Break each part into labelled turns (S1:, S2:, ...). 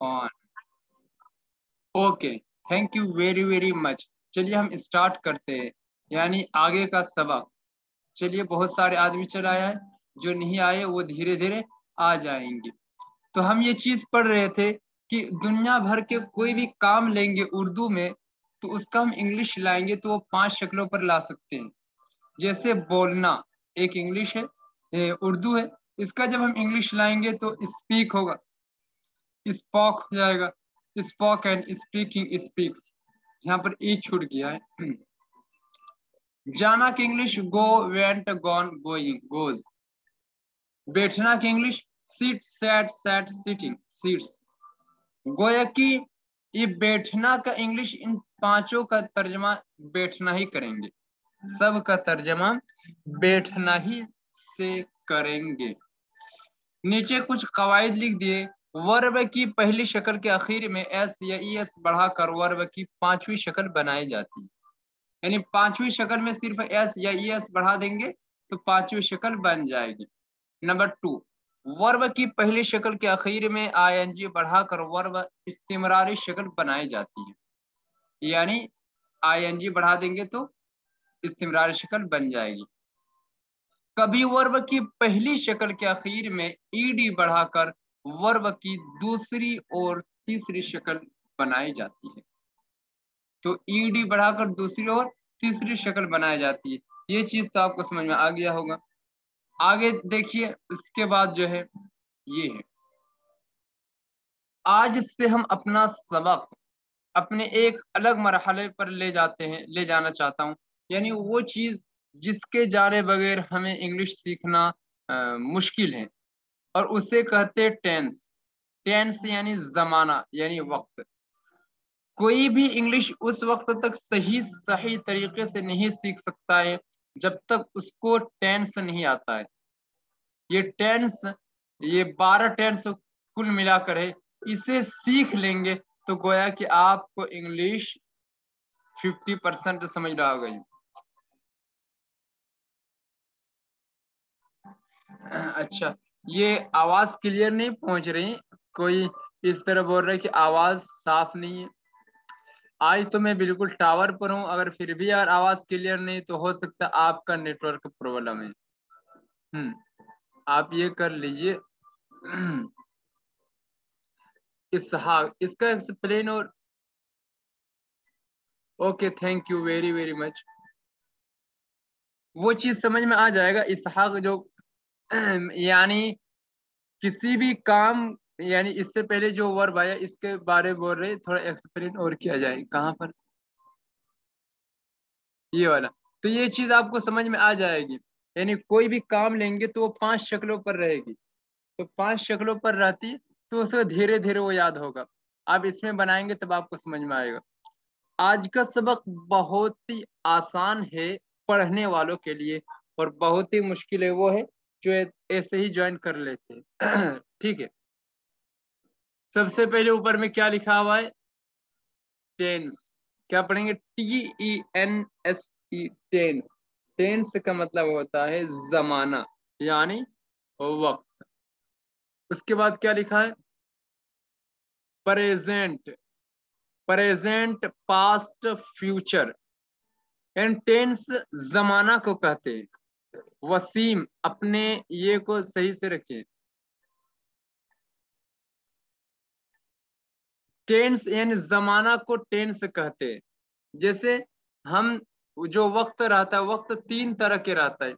S1: On. Okay, thank you very very much. चलिए हम start करते हैं, यानी आगे का सबक। चलिए, बहुत सारे आदमी चला आया है, जो नहीं आए वो धीरे धीरे आ जाएंगे। तो हम ये चीज पढ़ रहे थे कि दुनिया भर के कोई भी काम लेंगे उर्दू में, तो उसका हम इंग्लिश लाएंगे तो वो 5 शक्लों पर ला सकते हैं। जैसे बोलना एक इंग्लिश है, उर्दू है। इसका जब हम इंग्लिश लाएंगे तो स्पीक होगा, स्पॉक हो जाएगा, स्पॉक एंड स्पीकिंग स्पीक्स। यहाँ पर ई छूट गया है। जाना की English go, went, gone, going, goes. बैठना की English sit, sat, sat, sitting, seats. गोया कि ये बैठना का इंग्लिश, इन पांचों का तर्जमा बैठना ही करेंगे, सब का तर्जमा बैठना ही से करेंगे। नीचे कुछ कवायद लिख दिए। वर्ब की पहली शक्ल के आखिर में एस या ई एस बढ़ाकर वर्ब की पांचवी शक्ल बनाई जाती है। यानी पांचवी शक्ल में सिर्फ एस या ई एस बढ़ा देंगे तो पांचवी शक्ल बन जाएगी। नंबर 2, वर्ब की पहली शक्ल के आखिर में आईएनजी बढ़ाकर वर्ब इस्तिमरारी शक्ल बनाई जाती है। यानी आईएनजी बढ़ा देंगे तो इस्तिमरारी शक्ल बन जाएगी। कभी वर्ब की पहली शक्ल के आखिर में ईडी बढ़ाकर वर्ब की दूसरी और तीसरी शक्ल बनाई जाती है। तो ईडी बढ़ाकर दूसरी और तीसरी शक्ल बनाई जाती है। ये चीज तो आपको समझ में आ गया होगा। आगे देखिए, उसके बाद जो है ये है, आज से हम अपना सबक अपने एक अलग मरहले पर ले जाना चाहता हूँ। यानी वो चीज जिसके जाने बगैर हमें इंग्लिश सीखना मुश्किल है, और उसे कहते हैं टेंस। टेंस यानी जमाना, यानी वक्त। कोई भी इंग्लिश उस वक्त तक सही सही तरीके से नहीं सीख सकता है जब तक उसको टेंस नहीं आता है। ये टेंस, ये 12 टेंस कुल मिलाकर है। इसे सीख लेंगे तो गोया कि आपको इंग्लिश 50% समझ रहा होगा। अच्छा, ये आवाज क्लियर नहीं पहुंच रही, कोई इस तरह बोल रहा है कि आवाज साफ नहीं है। आज तो मैं बिल्कुल टावर पर हूँ, अगर फिर भी यार आवाज क्लियर नहीं तो हो सकता है आपका नेटवर्क प्रॉब्लम है। आप ये कर लीजिए। इसहाक, इसका एक्सप्लेन और okay, thank you very very much. वो चीज समझ में आ जाएगा। इसहाक जो यानी किसी भी काम, यानी इससे पहले जो वर्ब आया इसके बारे में बोल रहे, थोड़ा एक्सप्लेन और किया जाए। कहाँ पर? ये वाला। तो ये चीज आपको समझ में आ जाएगी। यानी कोई भी काम लेंगे तो वो 5 शक्लों पर रहेगी। तो 5 शक्लों पर रहती तो उसे धीरे धीरे वो याद होगा। आप इसमें बनाएंगे तब आपको समझ में आएगा। आज का सबक बहुत ही आसान है पढ़ने वालों के लिए, और बहुत ही मुश्किल है वो है जो ऐसे ही ज्वाइन कर लेते हैं। ठीक है। सबसे पहले ऊपर में क्या लिखा हुआ है? टेंस। क्या पढ़ेंगे? TENSE, tense. टेंस का मतलब होता है जमाना, यानी वक्त। उसके बाद क्या लिखा है? Present. Present, past, future. And tense जमाना को कहते हैं। वसीम, अपने ये को सही से रखिए। टेंस यानी जमाना को टेंस कहते हैं। जैसे हम, जो वक्त रहता है, वक्त 3 तरह के रहता है।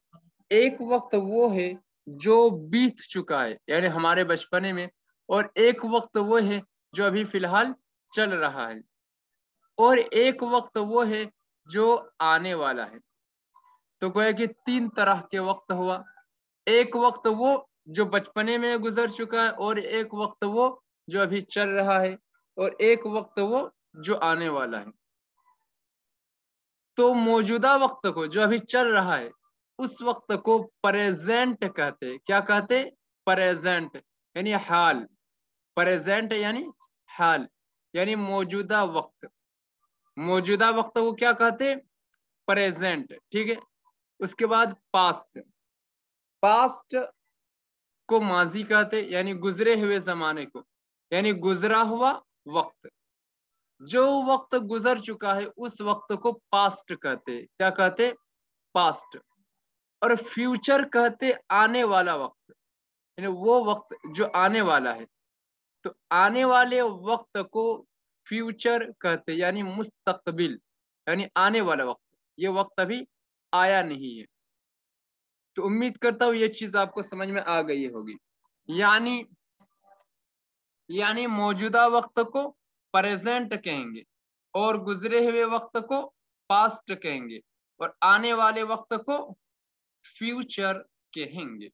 S1: एक वक्त वो है जो बीत चुका है, यानी हमारे बचपने में। और एक वक्त वो है जो अभी फिलहाल चल रहा है। और एक वक्त वो है जो आने वाला है। तो गोया कि 3 तरह के वक्त हुआ। एक वक्त वो जो बचपने में गुजर चुका है, और एक वक्त वो जो अभी चल रहा है, और एक वक्त वो जो आने वाला है। तो मौजूदा वक्त को, जो अभी चल रहा है, उस वक्त को प्रेजेंट कहते। क्या कहते? प्रेजेंट, यानी हाल। प्रेजेंट यानी हाल, यानी मौजूदा वक्त। मौजूदा वक्त को क्या कहते? प्रेजेंट। ठीक है। उसके बाद पास्ट। पास्ट को माजी कहते, यानी गुजरे हुए जमाने को। यानी गुजरा हुआ वक्त। जो वक्त गुजर चुका है उस वक्त को पास्ट कहते। क्या कहते? पास्ट। और फ्यूचर कहते आने वाला वक्त, यानी वो वक्त जो आने वाला है। तो आने वाले वक्त को फ्यूचर कहते, यानी मुस्तकबिल, यानी आने वाला वक्त। ये वक्त अभी आया नहीं है। तो उम्मीद करता हूँ ये चीज आपको समझ में आ गई होगी। यानी मौजूदा वक्त को प्रेजेंट कहेंगे, और गुजरे हुए वक्त को पास्ट कहेंगे, और आने वाले वक्त को फ्यूचर कहेंगे।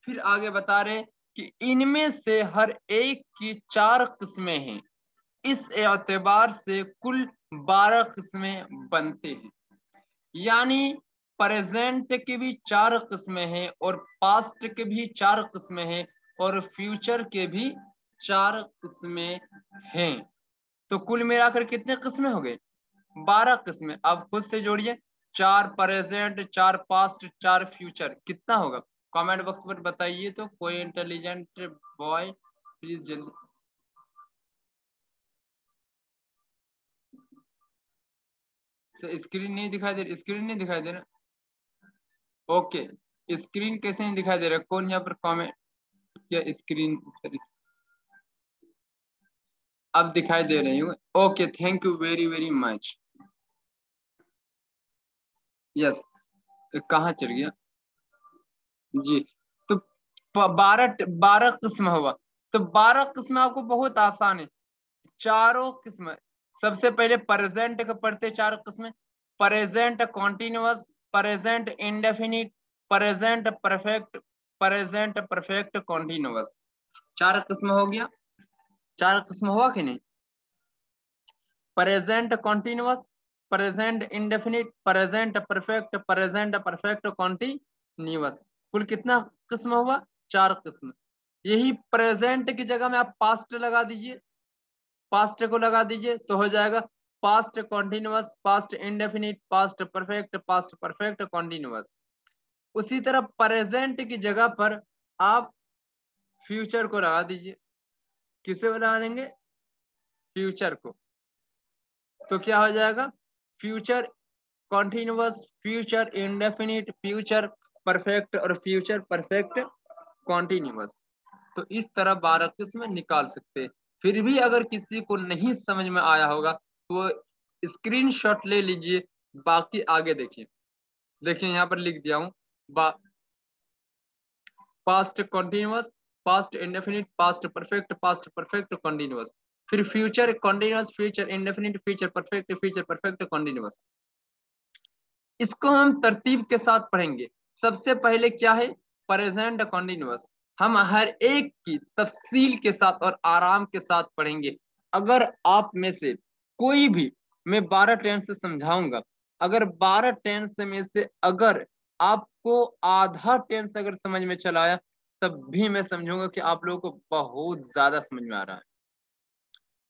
S1: फिर आगे बता रहे कि इनमें से हर एक की 4 किस्में हैं। इस एतबार से कुल 12 किस्में बनते हैं। यानी प्रेजेंट की भी 4 किस्में हैं, और पास्ट के भी 4 किस्में हैं, और फ्यूचर के भी 4 किस्में हैं। तो कुल मिलाकर कितने किस्में हो गए? 12 किस्में। अब खुद से जोड़िए, 4 प्रेजेंट, 4 पास्ट, 4 फ्यूचर, कितना होगा? कमेंट बॉक्स पर बताइए। तो कोई इंटेलिजेंट बॉय प्लीज जल्दी। स्क्रीन नहीं दिखाई दे रही? स्क्रीन नहीं दिखाई दे रहा? ओके, स्क्रीन कैसे नहीं दिखाई दे रहा? कौन यहाँ पर कमेंट किया? स्क्रीन सर अब दिखाई दे रही हूँ। Okay, thank you very very much. Yes, कहाँ चल गया जी? तो 12 किस्म हुआ। तो 12 किस्म आपको बहुत आसान है। चारों किस्म, सबसे पहले प्रेजेंट के पढ़ते 4 किस्में। Present continuous, present indefinite, present perfect, present perfect continuous. 4 किस्म हो गया। 4 किस्म हुआ कि नहीं? Present continuous, present indefinite, present perfect, present perfect continuous. कुल कितना किस्म हुआ? 4 किस्म। यही प्रेजेंट की जगह में आप पास्ट लगा दीजिए, पास्ट को लगा दीजिए तो हो जाएगा past continuous, past indefinite, past perfect, past perfect continuous. उसी तरह प्रेजेंट की जगह पर आप फ्यूचर को लगा दीजिए। किसे लगा देंगे? फ्यूचर को। तो क्या हो जाएगा? Future continuous, future indefinite, future perfect, और फ्यूचर परफेक्ट कॉन्टिन्यूअस। तो इस तरह 12 किस्म निकाल सकते हैं। फिर भी अगर किसी को नहीं समझ में आया होगा तो स्क्रीनशॉट ले लीजिए, बाकी आगे देखिए। देखिए यहाँ पर लिख दिया हूँ, past continuous, past indefinite, past perfect, past perfect continuous. फिर future continuous, future indefinite, future perfect, future perfect continuous. इसको हम तरतीब के साथ पढ़ेंगे। सबसे पहले क्या है? Present continuous. हम हर एक की तफसील के साथ और आराम के साथ पढ़ेंगे। अगर आप में से कोई भी, मैं 12 टेंस से समझाऊंगा, अगर 12 टेंस में से अगर आपको आधा टेंस अगर समझ में चला आया, तब भी मैं समझूंगा कि आप लोगों को बहुत ज्यादा समझ में आ रहा है।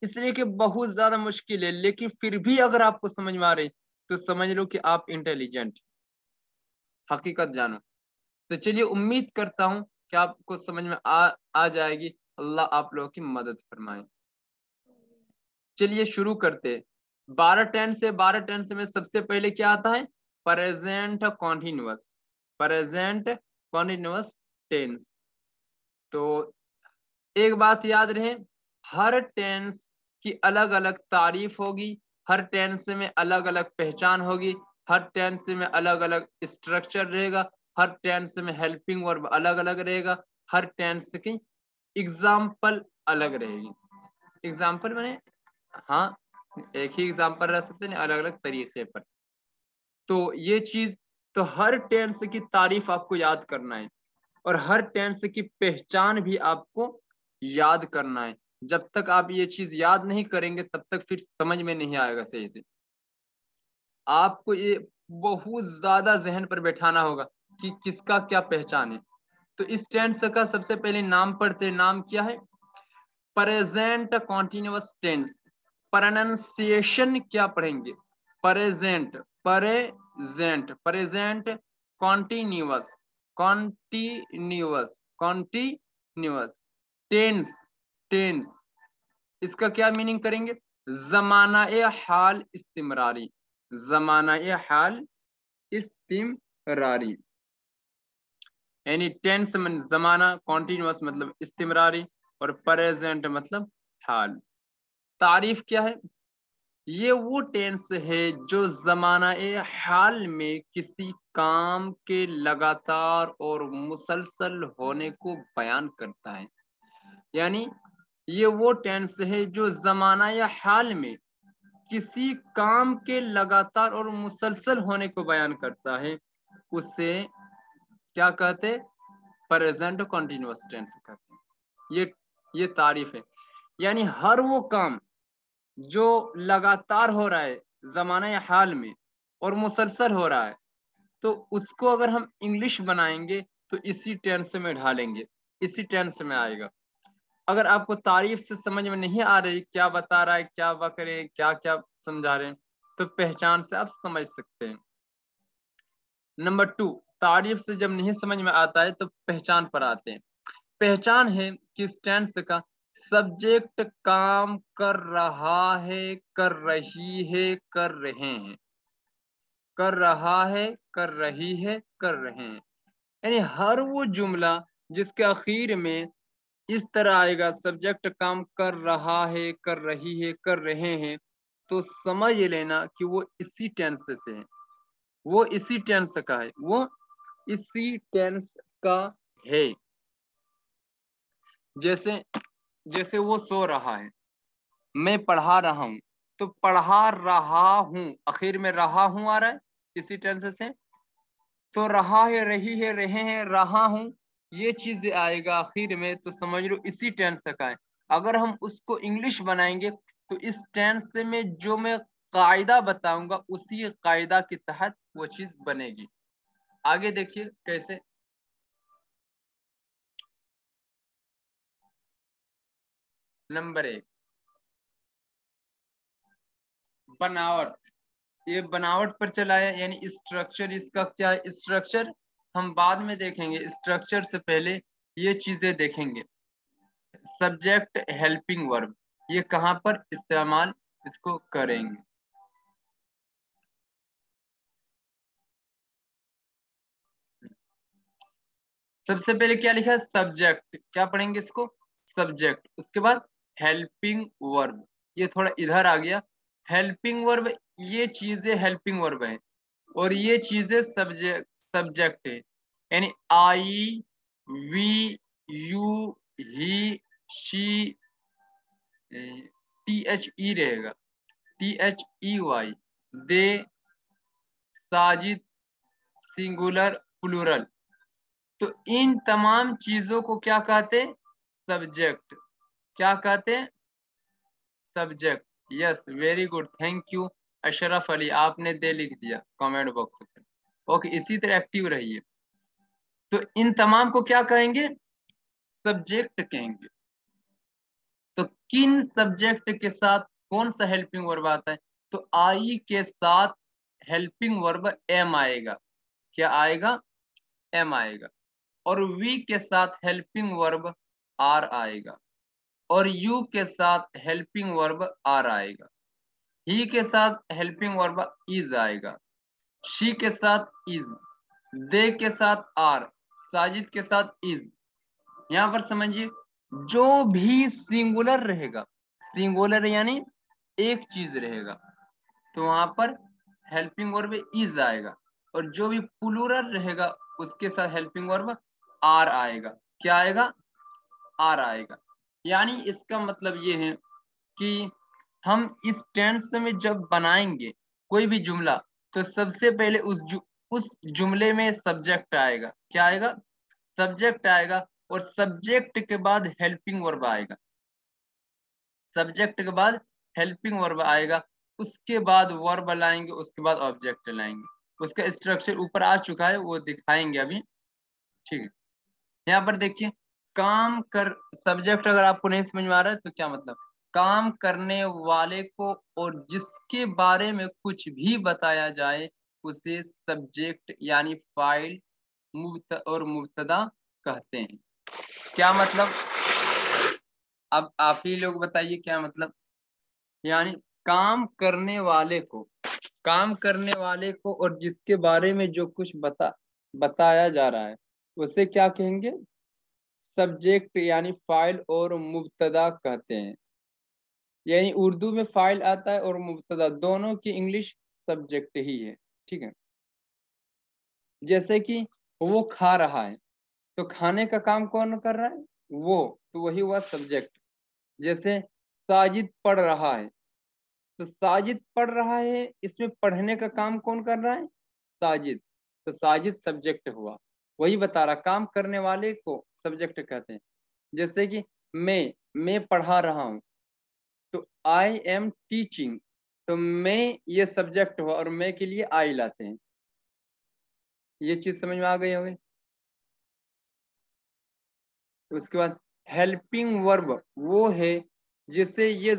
S1: इसलिए कि बहुत ज्यादा मुश्किल है, लेकिन फिर भी अगर आपको समझ में आ रही तो समझ लो कि आप इंटेलिजेंट, हकीकत जानो। तो चलिए, उम्मीद करता हूं कि आपको समझ में आ जाएगी। अल्लाह आप लोगों की मदद फरमाए। चलिए शुरू करते। 12 टेंस में सबसे पहले क्या आता है? Present continuous, present continuous tense. तो एक बात याद रहे, हर टेंस की अलग अलग तारीफ होगी, हर टेंस में अलग अलग पहचान होगी, हर टेंस में अलग अलग स्ट्रक्चर रहेगा, हर टेंस में हेल्पिंग वर्ब अलग अलग रहेगा, हर टेंस की एग्जाम्पल अलग रहेगी। एग्जाम्पल मैंने, हाँ, एक ही एग्जाम्पल रह सकते हैं अलग अलग तरीके पर। तो ये चीज, तो हर टेंस की तारीफ आपको याद करना है, और हर टेंस की पहचान भी आपको याद करना है। जब तक आप ये चीज याद नहीं करेंगे तब तक फिर समझ में नहीं आएगा सही से। आपको ये बहुत ज्यादा जहन पर बैठाना होगा कि किसका क्या पहचान है। तो इस टेंस का सबसे पहले नाम पढ़ते हैं। नाम क्या है? Present continuous tense. प्रोनाउंसिएशन क्या पढ़ेंगे? Present, present, present continuous, continuous, continuous tense, tense इसका क्या मीनिंग करेंगे? ज़माना ए हाल इस्तिमरारी, ज़माना ए हाल इस्तिमरारी, यानी टेंस में ज़माना कॉन्टिन्यूअस मतलब इस्तिमरारी और प्रेजेंट मतलब हाल। तारीफ क्या है? ये वो टेंस है जो ज़माना ए हाल में किसी काम के लगातार और मुसलसल होने को बयान करता है। यानी ये वो टेंस है जो ज़माना या हाल में किसी काम के लगातार और मुसलसल होने को बयान करता है, उसे क्या कहते? प्रेजेंट कॉन्टिन्यूअस टेंस कहते हैं। ये तारीफ है। यानी हर वो काम जो लगातार हो रहा है ज़माना या हाल में और मुसलसल हो रहा है, तो उसको अगर हम इंग्लिश बनाएंगे तो इसी टेंस में ढालेंगे, इसी टेंस में आएगा। अगर आपको तारीफ से समझ में नहीं आ रही क्या बता रहा है, क्या बकरे, क्या क्या समझा रहे हैं, तो पहचान से आप समझ सकते हैं। नंबर 2, तारीफ से जब नहीं समझ में आता है तो पहचान पर आते हैं। पहचान है कि इस टेंस का सब्जेक्ट काम कर रहा है, कर रही है, कर रहे हैं, कर रहा है, कर रही है, कर रहे हैं। यानी हर वो जुमला जिसके आखिर में इस तरह आएगा, सब्जेक्ट काम कर रहा है, कर रही है, कर रहे हैं, तो समझ लेना कि वो इसी टेंस से है, वो इसी टेंस का है, वो इसी टेंस का है। जैसे जैसे वो सो रहा है, मैं पढ़ा रहा हूं, तो पढ़ा रहा हूं आखिर में रहा हूं आ रहा है इसी टेंस से। तो रहा है, रही है, रहे हैं, रहा हूं, ये चीज आएगा आखिर में, तो समझ लो इसी टेंस का है। अगर हम उसको इंग्लिश बनाएंगे तो इस टेंस में जो मैं कायदा बताऊंगा उसी कायदा के तहत वो चीज बनेगी। आगे देखिए कैसे। नंबर 1, बनावट। ये बनावट पर चला है, यानी स्ट्रक्चर इसका क्या है? स्ट्रक्चर हम बाद में देखेंगे, स्ट्रक्चर से पहले ये चीजें देखेंगे। सब्जेक्ट हेल्पिंग वर्ब, ये कहाँ पर इस्तेमाल इसको करेंगे? सबसे पहले क्या लिखा है? सब्जेक्ट। क्या पढ़ेंगे इसको? सब्जेक्ट। उसके बाद हेल्पिंग वर्ब, ये थोड़ा इधर आ गया। हेल्पिंग वर्ब, ये चीजें हेल्पिंग वर्ब है और ये चीजें सब्जेक्ट सब्जेक्ट है। यानी I, we, you, he, she, T H E रहेगा, T H E Y, they, Sajid, singular, plural. तो इन तमाम चीजों को क्या कहते? सब्जेक्ट। क्या कहते हैं? Subject. Yes, very good, thank you Ashraf Ali, आपने दे लिख दिया कमेंट बॉक्स में। ओके, इसी तरह एक्टिव रहिए। तो इन तमाम को क्या कहेंगे? सब्जेक्ट कहेंगे। तो किन सब्जेक्ट के साथ कौन सा हेल्पिंग वर्ब आता है? तो आई के साथ हेल्पिंग वर्ब एम आएगा। क्या आएगा? एम आएगा। और वी के साथ हेल्पिंग वर्ब आर आएगा। और यू के साथ हेल्पिंग वर्ब आर आएगा। ही के साथ हेल्पिंग वर्ब इज आएगा। शी के साथ इज। दे के साथ आर। साजिद के साथ इज। यहां पर समझिए, जो भी सिंगुलर रहेगा, सिंगुलर यानी एक चीज रहेगा, तो वहां पर हेल्पिंग वर्ब इज आएगा। और जो भी प्लूरल रहेगा उसके साथ हेल्पिंग वर्ब आर आएगा। क्या आएगा? आर आएगा। यानी इसका मतलब ये है कि हम इस टेंस में जब बनाएंगे कोई भी जुमला, तो सबसे पहले उस जुमले में सब्जेक्ट आएगा। क्या आएगा? सब्जेक्ट आएगा। और सब्जेक्ट के बाद हेल्पिंग वर्ब आएगा। सब्जेक्ट के बाद हेल्पिंग वर्ब आएगा। उसके बाद वर्ब लाएंगे, उसके बाद ऑब्जेक्ट लाएंगे। उसका स्ट्रक्चर ऊपर आ चुका है, वो दिखाएंगे अभी। ठीक है, यहाँ पर देखिए, काम कर, सब्जेक्ट अगर आपको नहीं समझ में आ रहा है तो क्या मतलब? काम करने वाले को और जिसके बारे में कुछ भी बताया जाए उसे सब्जेक्ट यानी फाइल और मुब्तदा कहते हैं। क्या मतलब? अब आप ही लोग बताइए क्या मतलब। यानी काम करने वाले को, काम करने वाले को और जिसके बारे में जो कुछ बताया जा रहा है उसे क्या कहेंगे, सब्जेक्ट यानी फाइल और मुब्तदा कहते हैं। यानी उर्दू में फाइल आता है और मुब्तदा, दोनों की इंग्लिश सब्जेक्ट ही है। ठीक है। जैसे कि वो खा रहा है, तो खाने का काम कौन कर रहा है, वो, तो वही हुआ सब्जेक्ट। जैसे साजिद पढ़ रहा है, तो साजिद पढ़ रहा है, इसमें पढ़ने का काम कौन कर रहा है, साजिद, तो साजिद सब्जेक्ट हुआ। वही बता रहा, काम करने वाले को सब्जेक्ट कहते हैं। जैसे कि मैं पढ़ा रहा हूँ, तो आई एम टीचिंग, तो मैं ये सब्जेक्ट हुआ और मैं के लिए आई लाते हैं। ये चीज समझ में आ गई होगी। उसके बाद हेल्पिंग वर्ब वो है जिससे ये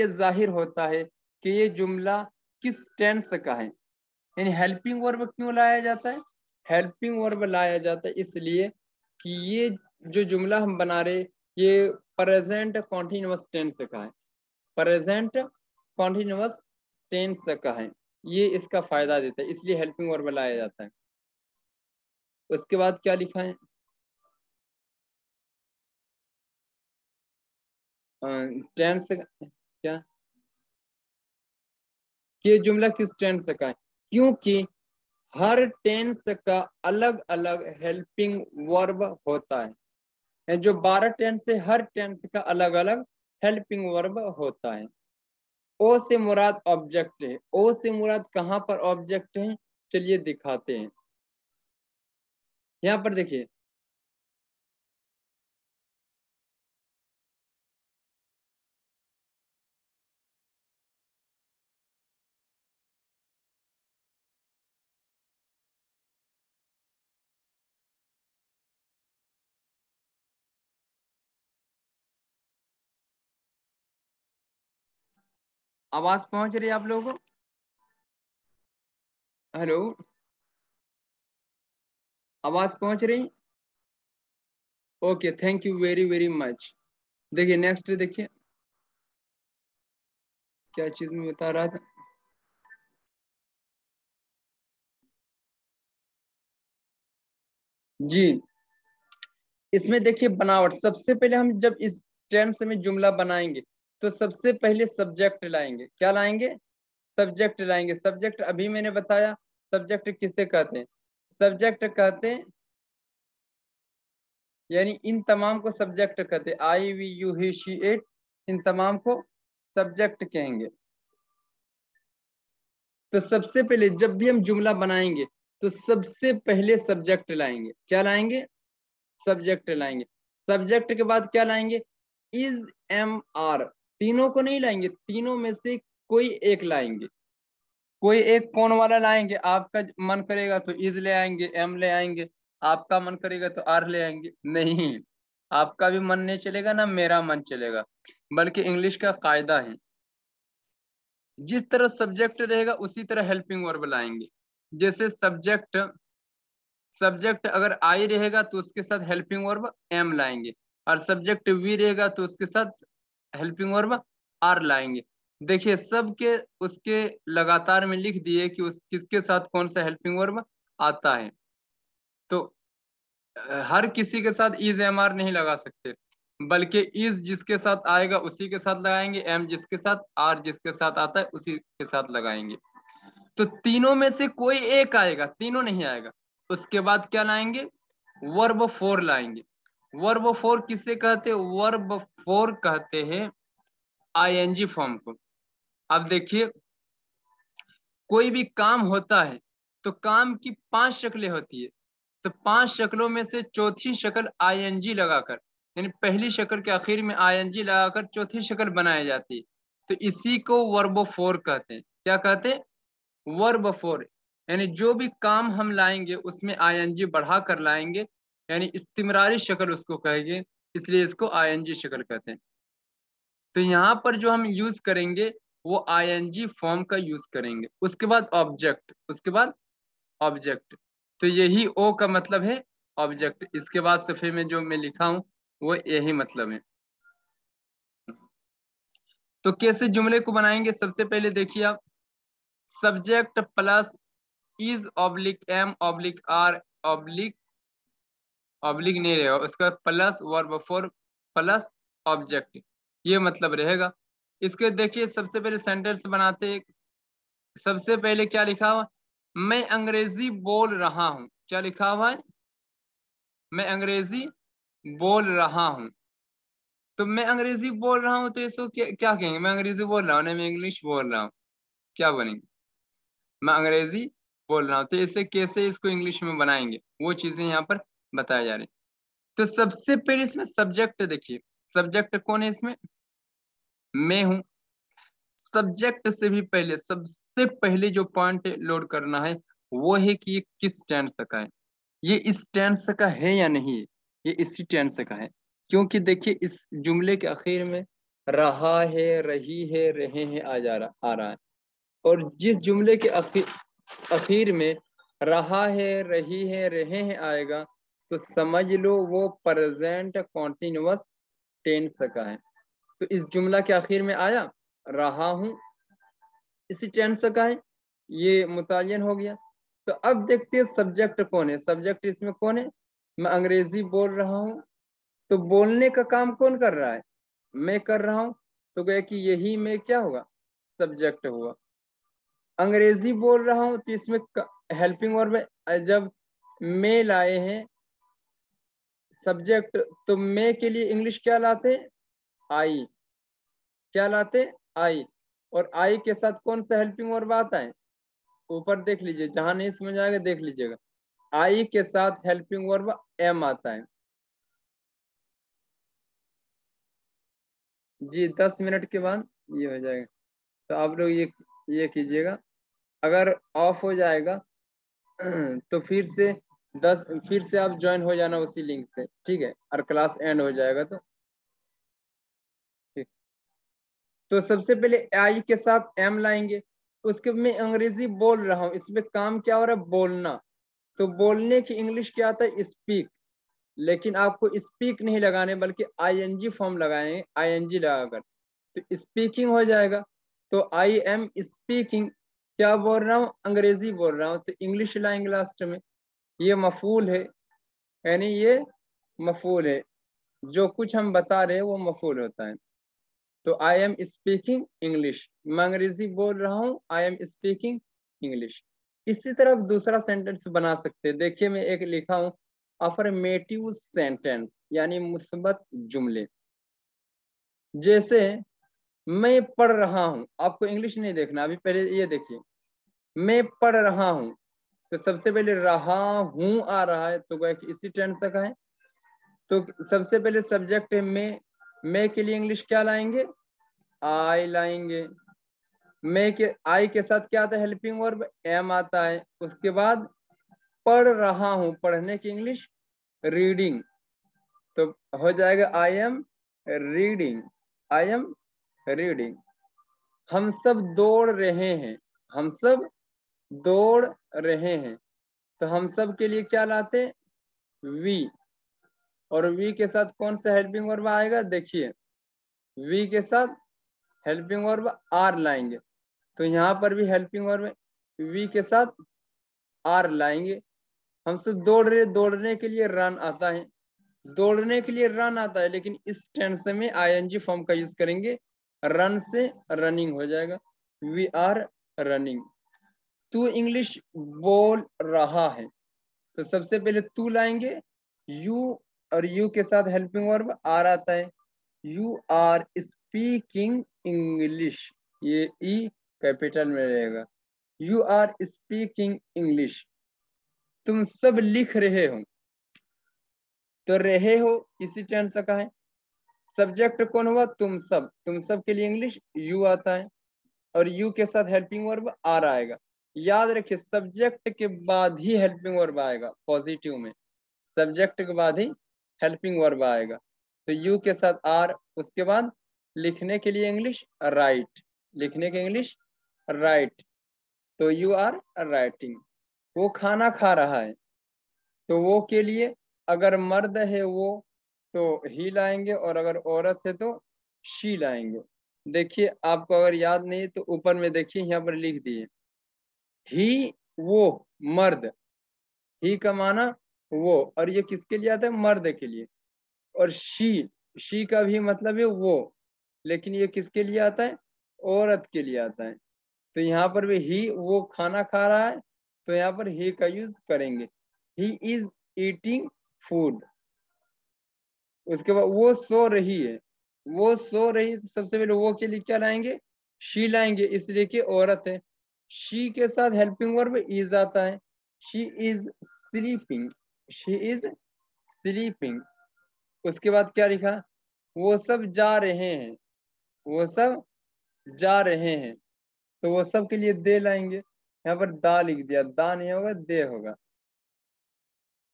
S1: जाहिर होता है कि ये जुमला किस टेंस का है। यानी हेल्पिंग वर्ब क्यों लाया जाता है, हेल्पिंग वर्ब लाया जाता है इसलिए कि ये जो जुमला हम बना रहे, ये प्रेजेंट कॉन्टिन्यूअस टेंस का है, प्रेजेंट कॉन्टिन्यूअस टेंस का है। ये इसका फायदा देता है, इसलिए हेल्पिंग वर्ब लाया जाता है। उसके बाद क्या लिखा है, टेंस क्या, ये जुमला किस टेंस का है, क्योंकि हर टेंस का अलग अलग हेल्पिंग वर्ब होता है। जो 12 टेंस है, हर टेंस का अलग अलग हेल्पिंग वर्ब होता है। ओ से मुराद ऑब्जेक्ट है, ओ से मुराद कहाँ पर ऑब्जेक्ट है, चलिए दिखाते हैं। यहाँ पर देखिए, आवाज पहुंच रही है आप लोगों को, हेलो, आवाज पहुंच रही, okay, thank you very very much. देखिए नेक्स्ट, देखिए क्या चीज में बता रहा था, जी, इसमें देखिए बनावट, सबसे पहले हम जब इस टेंस में जुमला बनाएंगे तो सबसे पहले सब्जेक्ट लाएंगे। क्या लाएंगे, सब्जेक्ट लाएंगे। सब्जेक्ट अभी मैंने बताया, सब्जेक्ट किसे कहते हैं, सब्जेक्ट कहते हैं, यानी इन तमाम को सब्जेक्ट कहते हैं। I we you he she it, इन तमाम को सब्जेक्ट कहेंगे। तो सबसे पहले जब भी हम जुमला बनाएंगे तो सबसे पहले सब्जेक्ट लाएंगे। क्या लाएंगे, सब्जेक्ट लाएंगे। सब्जेक्ट के बाद क्या लाएंगे, इज, एम, आर, तीनों को नहीं लाएंगे, तीनों में से कोई एक लाएंगे। कोई एक कौन वाला लाएंगे, आपका मन करेगा तो इज ले आएंगे, एम ले आएंगे, आपका मन करेगा तो आर ले आएंगे, नहीं, आपका भी मन नहीं चलेगा ना मेरा मन चलेगा। बल्कि इंग्लिश का कायदा है, जिस तरह सब्जेक्ट रहेगा उसी तरह हेल्पिंग वर्ब लाएंगे। जैसे सब्जेक्ट, सब्जेक्ट अगर आई रहेगा तो उसके साथ हेल्पिंग वर्ब एम लाएंगे, और सब्जेक्ट वी रहेगा तो उसके साथ हेल्पिंग वर्ब आर लाएंगे। देखिए सबके उसके लगातार में लिख दिए कि उस किसके साथ कौन सा हेल्पिंग वर्ब आता है। तो हर किसी के साथ इज एम आर नहीं लगा सकते, बल्कि इज जिसके साथ आएगा उसी के साथ लगाएंगे, एम जिसके साथ, आर जिसके साथ आता है उसी के साथ लगाएंगे। तो तीनों में से कोई एक आएगा, तीनों नहीं आएगा। उसके बाद क्या लाएंगे, वर्ब फोर लाएंगे। वर्ब फोर किसे कहते हैं, वर्ब फोर कहते हैं आईएनजी फॉर्म को। अब देखिए, कोई भी काम होता है तो काम की 5 शक्लें होती है, तो 5 शक्लों में से चौथी शक्ल आईएनजी लगाकर, यानी पहली शक्ल के आखिर में आईएनजी लगाकर चौथी शक्ल बनाई जाती है। तो इसी को वर्ब फोर कहते हैं। क्या कहते हैं, वर्ब फोर। यानी जो भी काम हम लाएंगे उसमें आईएनजी बढ़ा कर लाएंगे, यानी इस्तिमरारी शक्ल उसको कहेंगे, इसलिए इसको आईएनजी शक्ल कहते हैं। तो यहाँ पर जो हम यूज करेंगे वो आईएनजी फॉर्म का यूज करेंगे। उसके बाद ऑब्जेक्ट, उसके बाद ऑब्जेक्ट, तो यही ओ का मतलब है ऑब्जेक्ट। इसके बाद सफे में जो मैं लिखा हूं वो यही मतलब है। तो कैसे जुमले को बनाएंगे, सबसे पहले देखिए आप, subject plus is oblique am oblique are oblique, oblique नहीं रहेगा उसका, plus verb for plus object, ये मतलब रहेगा। इसके देखिए सबसे पहले सेंटेंस बनाते हैं। सबसे पहले क्या लिखा हुआ, मैं अंग्रेजी बोल रहा हूं, क्या लिखा हुआ है, मैं अंग्रेजी बोल रहा हूं। तो मैं अंग्रेजी बोल रहा हूं तो इसको क्या कहेंगे, मैं अंग्रेजी बोल रहा हूँ नहीं, मैं इंग्लिश बोल रहा हूँ, क्या बनेंगे, मैं अंग्रेजी बोल रहा हूँ। तो इसे कैसे इसको इंग्लिश में बनाएंगे वो चीजें यहाँ पर बताई जा रही। तो सबसे पहले इसमें सब्जेक्ट देखिए, सब्जेक्ट कौन है इसमें, मैं हूं। सब्जेक्ट से भी पहले सबसे पहले जो पॉइंट लोड करना है वो है कि ये किस टेंस का है, ये इस टेंस का है या नहीं, ये इसी टेंस का है। क्योंकि देखिए इस जुमले के आखिर में रहा है, रही है, रहे हैं आ रहा है, और जिस जुमले के आखिर में रहा है, रही है, रहे हैं आएगा, तो समझ लो वो प्रेजेंट कॉन्टिन्यूअस टेंस का है। तो इस जुमला के आखिर में आया रहा हूं, इसी टेंस का है, ये मुतय्यन हो गया। तो अब देखते हैं सब्जेक्ट कौन है, सब्जेक्ट इसमें कौन है, मैं अंग्रेजी बोल रहा हूँ। तो बोलने का काम कौन कर रहा है, मैं कर रहा हूँ, तो गया कि यही मैं क्या होगा, सब्जेक्ट हुआ। अंग्रेजी बोल रहा हूँ तो इसमें हेल्पिंग वर्ब जब मैं लाए हैं सब्जेक्ट, तो मैं के लिए इंग्लिश क्या लाते, आई, क्या लाते, आई। और आई के साथ कौन सा हेल्पिंग वर्ब आता है, ऊपर देख लीजिए, जहां नहीं समझ आएगा देख लीजिएगा, आई के साथ हेल्पिंग वर्ब एम आता है। जी 10 मिनट के बाद ये हो जाएगा। तो आप लोग ये कीजिएगा, अगर ऑफ हो जाएगा तो फिर से आप ज्वाइन हो जाना उसी लिंक से, ठीक है, और क्लास एंड हो जाएगा तो ठीक। तो सबसे पहले आई के साथ एम लाएंगे, उसके मैं अंग्रेजी बोल रहा हूँ, इसमें काम क्या हो रहा है, बोलना। तो बोलने की इंग्लिश क्या आता है, स्पीक। लेकिन आपको स्पीक नहीं लगाने बल्कि आईएनजी फॉर्म लगाएंगे, आईएनजी लगाकर तो स्पीकिंग हो जाएगा। तो आई एम स्पीकिंग, क्या बोल रहा हूँ, अंग्रेजी बोल रहा हूँ, तो इंग्लिश लाएंगे लास्ट में। ये मफूल है, यानी ये मफूल है, जो कुछ हम बता रहे हैं वो मफूल होता है। तो आई एम स्पीकिंग इंग्लिश, मैं अंग्रेजी बोल रहा हूँ, आई एम स्पीकिंग इंग्लिश। इसी तरह दूसरा सेंटेंस बना सकते हैं। देखिए मैं एक लिखा हूँ अफर्मेटिव सेंटेंस, यानी मुस्बत जुमले। जैसे मैं पढ़ रहा हूँ, आपको इंग्लिश नहीं देखना अभी, पहले ये देखिए, मैं पढ़ रहा हूँ, तो सबसे पहले रहा हूँ आ रहा है, तो गोया कि इसी टेंस का है। तो सबसे पहले सब्जेक्ट है मैं के लिए इंग्लिश क्या लाएंगे, आई लाएंगे। मैं के आई के साथ क्या आता है, हेल्पिंग वर्ब एम आता है। उसके बाद पढ़ रहा हूँ, पढ़ने की इंग्लिश रीडिंग, तो हो जाएगा I am reading, I am reading. हम सब दौड़ रहे हैं, हम सब दौड़ रहे हैं, तो हम सब के लिए क्या लाते, वी। और वी के साथ कौन सा हेल्पिंग वर्ब आएगा, देखिए वी के साथ हेल्पिंग वर्ब आर लाएंगे, तो यहाँ पर भी हेल्पिंग वर्ब वी के साथ आर लाएंगे। हम सब दौड़ रहे, दौड़ने के लिए रन आता है, दौड़ने के लिए रन आता है, लेकिन इस टेंस में आईएनजी फॉर्म का यूज करेंगे, रन से रनिंग हो जाएगा, वी आर रनिंग। तू इंग्लिश बोल रहा है, तो सबसे पहले तू लाएंगे, यू, और यू के साथ हेल्पिंग वर्ब आर आता है, यू आर स्पीकिंग इंग्लिश, ये ई कैपिटल में रहेगा, यू आर स्पीकिंग इंग्लिश। तुम सब लिख रहे हो, तो रहे हो इसी टेंस का है। सब्जेक्ट कौन हुआ, तुम सब के लिए इंग्लिश यू आता है, और यू के साथ हेल्पिंग वर्ब आर आएगा। याद रखिए सब्जेक्ट के बाद ही हेल्पिंग वर्ब आएगा, पॉजिटिव में सब्जेक्ट के बाद ही हेल्पिंग वर्ब आएगा। तो यू के साथ आर, उसके बाद लिखने के लिए इंग्लिश राइट, लिखने के इंग्लिश राइट, तो यू आर राइटिंग। वो खाना खा रहा है, तो वो के लिए अगर मर्द है वो तो ही लाएंगे, और अगर औरत है तो शी लाएंगे। देखिए आपको अगर याद नहीं है तो ऊपर में देखिए यहाँ पर लिख दिए, ही वो मर्द, ही का माना वो, और ये किसके लिए आता है? मर्द के लिए। और शी का भी मतलब है वो, लेकिन ये किसके लिए आता है? औरत के लिए आता है। तो यहाँ पर भी ही वो खाना खा रहा है, तो यहाँ पर ही का यूज करेंगे, ही इज ईटिंग फूड। उसके बाद वो सो रही है, वो सो रही है, तो सबसे पहले वो के लिए क्या लाएंगे? शी लाएंगे, इसलिए कि औरत है। शी के साथ हेल्पिंग वर्ब इज आता है, she is sleeping, she is sleeping. उसके बाद क्या लिखा? वो सब जा रहे हैं, वो सब जा रहे हैं, तो वो सब के लिए दे लाएंगे। यहाँ पर दा लिख दिया, दा नहीं होगा, दे होगा।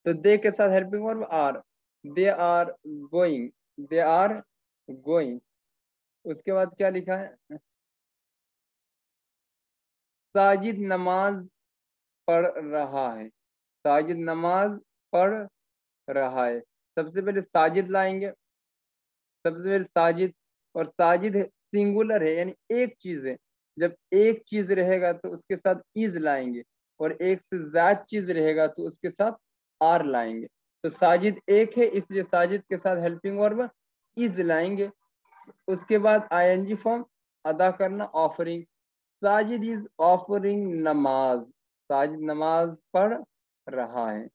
S1: तो दे के साथ helping verb are, they are going, they are going. उसके बाद क्या लिखा है? साजिद नमाज पढ़ रहा है, साजिद नमाज पढ़ रहा है। सबसे पहले साजिद लाएंगे, सबसे पहले साजिद। और साजिद सिंगुलर है, यानी एक चीज है। जब एक चीज रहेगा तो उसके साथ इज लाएंगे, और एक से ज्यादा चीज रहेगा तो उसके साथ आर लाएंगे। तो साजिद एक है, इसलिए साजिद के साथ हेल्पिंग वर्ब इज लाएंगे। उसके बाद आईएनजी फॉर्म अदा करना, ऑफरिंग। साजिद इज ऑफरिंग नमाज, साजिद नमाज पढ़ रहा है।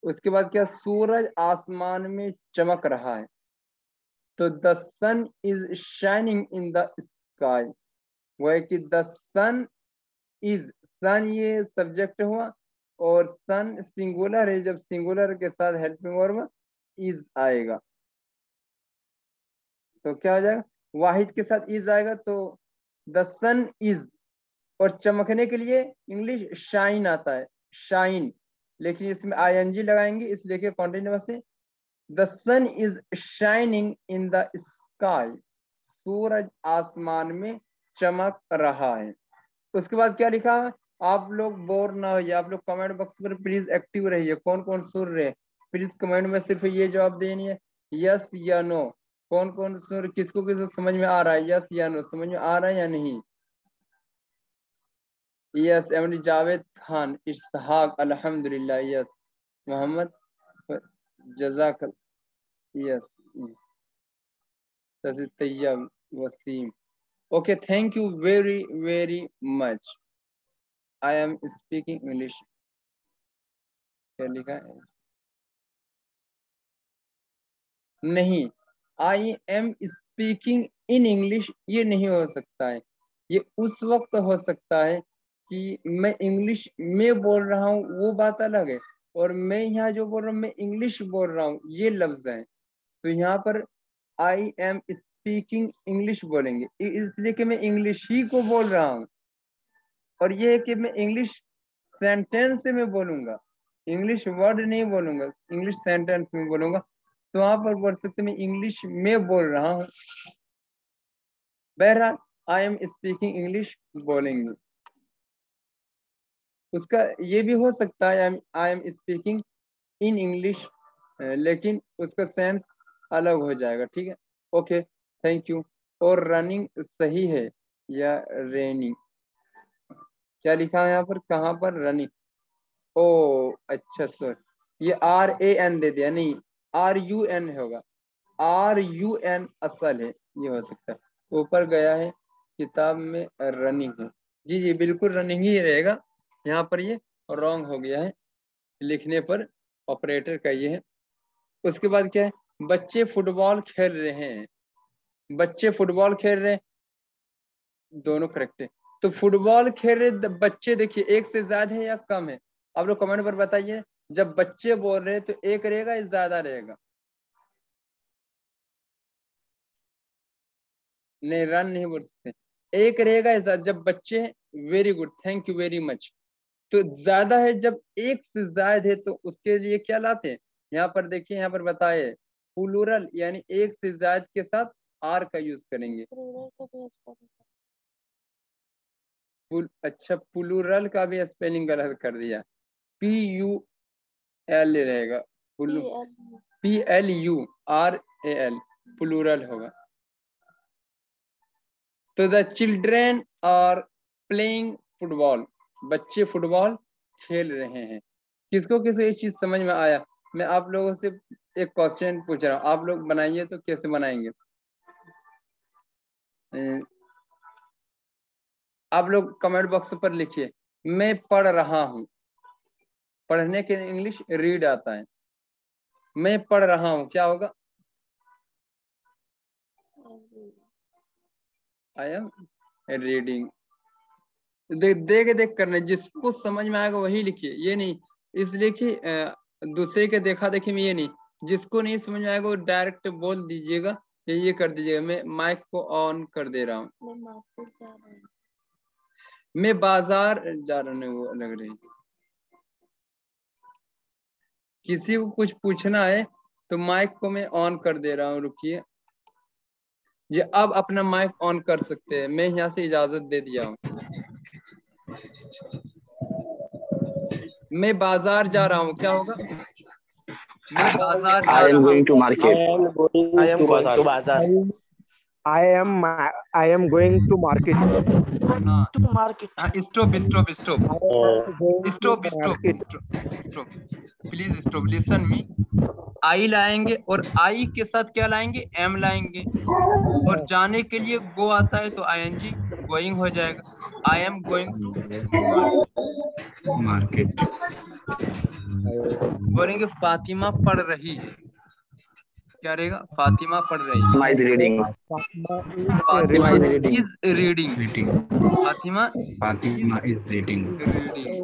S1: उसके बाद क्या? सूरज आसमान में चमक रहा है, तो the sun is shining in the sky. वो है कि द सन इज, सन ये सब्जेक्ट हुआ, और सन सिंगुलर है, जब सिंगुलर के साथ हेल्पिंग वर्ब इज आएगा तो क्या हो जाएगा? वाहिद के साथ इज आएगा, तो द सन इज। और चमकने के लिए इंग्लिश शाइन आता है, शाइन, लेकिन इसमें आईएनजी लगाएंगे, इसलिए कि कॉन्टिन्यूअस है। The sun is shining in the sky, सूरज आसमान में चमक रहा है। उसके बाद क्या लिखा है? आप लोग बोर ना होइए, आप लोग कमेंट बॉक्स पर प्लीज एक्टिव रहिए। कौन कौन सुन रहे हैं प्लीज कमेंट में सिर्फ ये जवाब देनी है, यस या नो। कौन कौन सुन, किसको किसको समझ में आ रहा है, यस या नो, समझ में आ रहा है या नहीं? यस, एमडी जावेद खान, इस्हाक, अल्हम्दुलिल्लाह, यस। मोहम्मद, जजाक, yes, Tayyab, Waseem. Okay, thank you very very much. I am speaking English, क्या लिखा है? नहीं, I am speaking in English ये नहीं हो सकता है। ये उस वक्त हो सकता है कि मैं इंग्लिश में बोल रहा हूँ, वो बात अलग है। और मैं यहाँ जो बोल रहा हूँ, मैं इंग्लिश बोल रहा हूँ, ये लफ्ज है। तो यहाँ पर आई एम स्पीकिंग इंग्लिश बोलेंगे, इसलिए कि मैं इंग्लिश ही को बोल रहा हूँ। और ये है कि मैं इंग्लिश सेंटेंस में बोलूंगा, इंग्लिश वर्ड नहीं बोलूंगा, इंग्लिश सेंटेंस में बोलूंगा। तो वहां पर बोल सकते मैं इंग्लिश में बोल रहा हूँ। बहरहाल आई एम स्पीकिंग इंग्लिश बोलेंगे। उसका ये भी हो सकता है आई एम स्पीकिंग इन इंग्लिश, लेकिन उसका सेंस अलग हो जाएगा, ठीक है। Okay, thank you. और रनिंग सही है या रेनिंग? क्या लिखा है यहाँ पर, कहाँ पर? रनिंग। ओ अच्छा सर, ये आर ए एन दे दिया, नहीं आर यू एन होगा, आर यू एन असल है, ये हो सकता है। ऊपर गया है किताब में रनिंग है, जी जी बिल्कुल रनिंग ही रहेगा। यहाँ पर ये रॉन्ग हो गया है लिखने पर, ऑपरेटर का ये है। उसके बाद क्या है? बच्चे फुटबॉल खेल रहे हैं, बच्चे फुटबॉल खेल रहे हैं, दोनों करेक्ट है। तो फुटबॉल खेल रहे बच्चे, देखिए एक से ज्यादा है या कम है? आप लोग कमेंट पर बताइए। जब बच्चे बोल रहे हैं तो एक रहेगा या ज्यादा रहेगा? नहीं, रन नहीं बोल सकते, एक रहेगा या ज्यादा? जब बच्चे हैं, very good, thank you very much. तो ज्यादा है, जब एक से ज्यादा है तो उसके लिए क्या लाते हैं? यहाँ पर देखिए, यहाँ पर बताए प्लूरल, यानी एक से ज्यादा के साथ आर का यूज करेंगे। अच्छा, प्लूरल का भी स्पेलिंग गलत कर दिया, पी यू एल रहेगा, P L U R A L, plural होगा। तो the children are playing football, बच्चे फुटबॉल खेल रहे हैं। किसको किसको ये चीज समझ में आया? मैं आप लोगों से एक क्वेश्चन पूछ रहा हूँ, आप लोग बनाइए। तो कैसे बनाएंगे? आप लोग कमेंट बॉक्स पर लिखिए, मैं पढ़ रहा हूँ। पढ़ने के इंग्लिश रीड आता है। मैं पढ़ रहा हूँ क्या होगा? I am reading. देख करना, जिसको समझ में आएगा वही लिखिए। ये नहीं इसलिए कि दूसरे के देखा देखी में ये नहीं, जिसको नहीं समझ में आएगा वो डायरेक्ट बोल दीजिएगा, ये कर दीजिएगा। मैं माइक को ऑन कर दे रहा हूँ। मैं बाजार जा रहा हूँ, वो लग रही। किसी को कुछ पूछना है तो माइक को मैं ऑन कर दे रहा हूँ। रुकिए, ये अब अपना माइक ऑन कर सकते हैं। मैं यहाँ से इजाजत दे दिया हूँ। मैं बाजार जा रहा हूँ क्या होगा? मैं बाजार जा
S2: I am
S1: रहा
S2: going
S1: हूँ।
S2: to market.
S3: I am going to bazaar.
S4: I am going to market.
S1: हाँ, stop stop stop
S4: Going
S1: stop
S4: to
S1: stop
S4: market.
S1: Stop, please stop, listen me. I लाएंगे और आई के साथ क्या लाएंगे? एम लाएंगे। और जाने के लिए गो आता है तो आईएनजी गोइंग हो जाएगा। I am going to
S2: Market.
S1: बोलेंगे फातिमा पढ़ रही है। क्या रहेगा? फातिमा पढ़ रही है।
S2: Fatima is reading.
S1: Fatima
S2: is reading.
S1: Is reading.
S2: Reading.
S1: Fatima
S2: Fatima is reading.
S1: Reading.